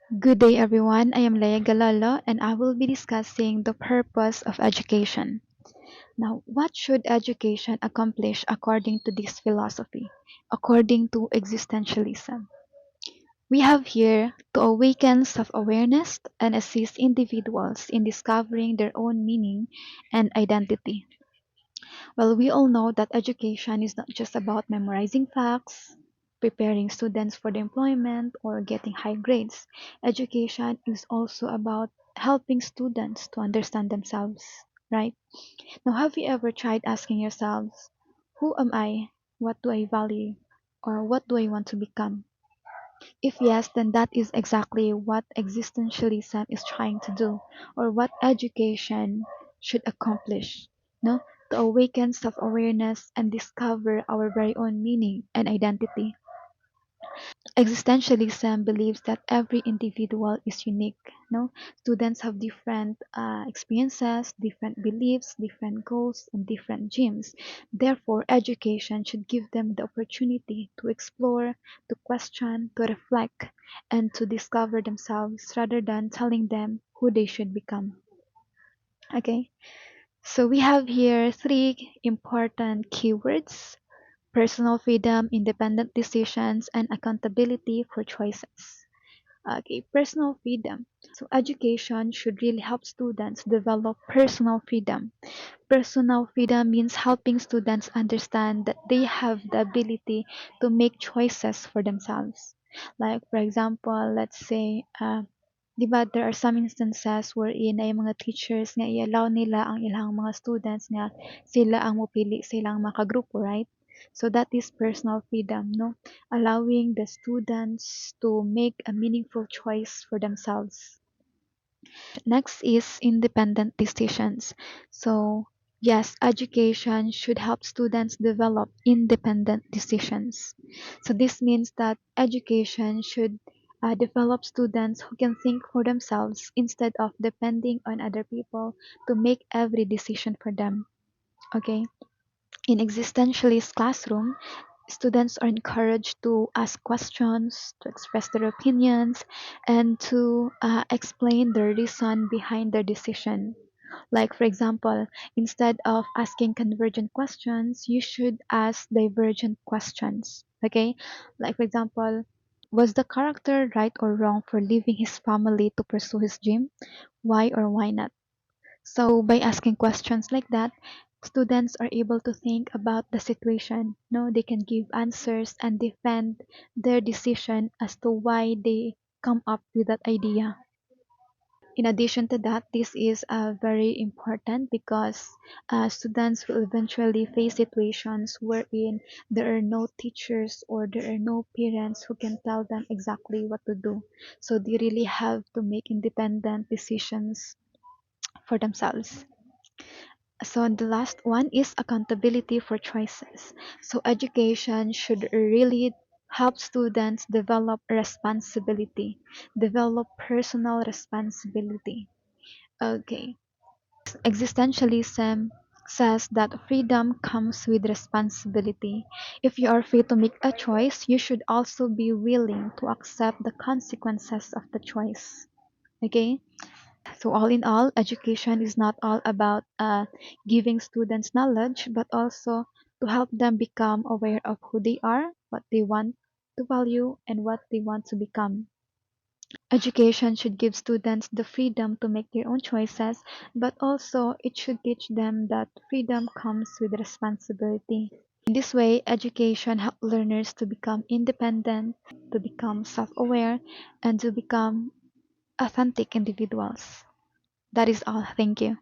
Good day, everyone. I am Leia Galalo, and I will be discussing the purpose of education. Now, what should education accomplish according to this philosophy, according to existentialism? We have here to awaken self awareness and assist individuals in discovering their own meaning and identity. Well, we all know that education is not just about memorizing facts, preparing students for the employment, or getting high grades. Education is also about helping students to understand themselves, right? Now, have you ever tried asking yourselves, who am I? What do I value? Or what do I want to become? If yes, then that is exactly what existentialism is trying to do, or what education should accomplish. No? To awaken self awareness and discover our very own meaning and identity. Existentialism believes that every individual is unique. No, students have different experiences, different beliefs, different goals, and different dreams. Therefore, education should give them the opportunity to explore, to question, to reflect, and to discover themselves rather than telling them who they should become. Okay, so we have here three important keywords: personal freedom, independent decisions, and accountability for choices. Okay, personal freedom. So education should really help students develop personal freedom. Personal freedom means helping students understand that they have the ability to make choices for themselves. Like for example, let's say, di ba there are some instances wherein ay mga teachers nga i-allow nila ang ilang mga students nga sila ang mopili sa ilang mga kagrupo, right? So that is personal freedom, no? Allowing the students to make a meaningful choice for themselves. Next is independent decisions. So, yes, education should help students develop independent decisions. So, this means that education should develop students who can think for themselves instead of depending on other people to make every decision for them. Okay? In existentialist classroom, students are encouraged to ask questions, to express their opinions, and to explain the reason behind their decision. Like, for example, instead of asking convergent questions, you should ask divergent questions. Okay? Like, for example, was the character right or wrong for leaving his family to pursue his dream? Why or why not? So by asking questions like that, students are able to think about the situation. No, they can give answers and defend their decision as to why they come up with that idea. In addition to that, this is very important because students will eventually face situations wherein there are no teachers or there are no parents who can tell them exactly what to do. So they really have to make independent decisions for themselves. So the last one is accountability for choices. So education should really help students develop responsibility, develop personal responsibility. Okay. Existentialism says that freedom comes with responsibility. If you are free to make a choice, you should also be willing to accept the consequences of the choice. Okay? So, all in all, education is not all about giving students knowledge, but also to help them become aware of who they are, what they want to value, and what they want to become. Education should give students the freedom to make their own choices, but also it should teach them that freedom comes with responsibility. In this way, education helps learners to become independent, to become self aware, and to become authentic individuals. That is all. Thank you.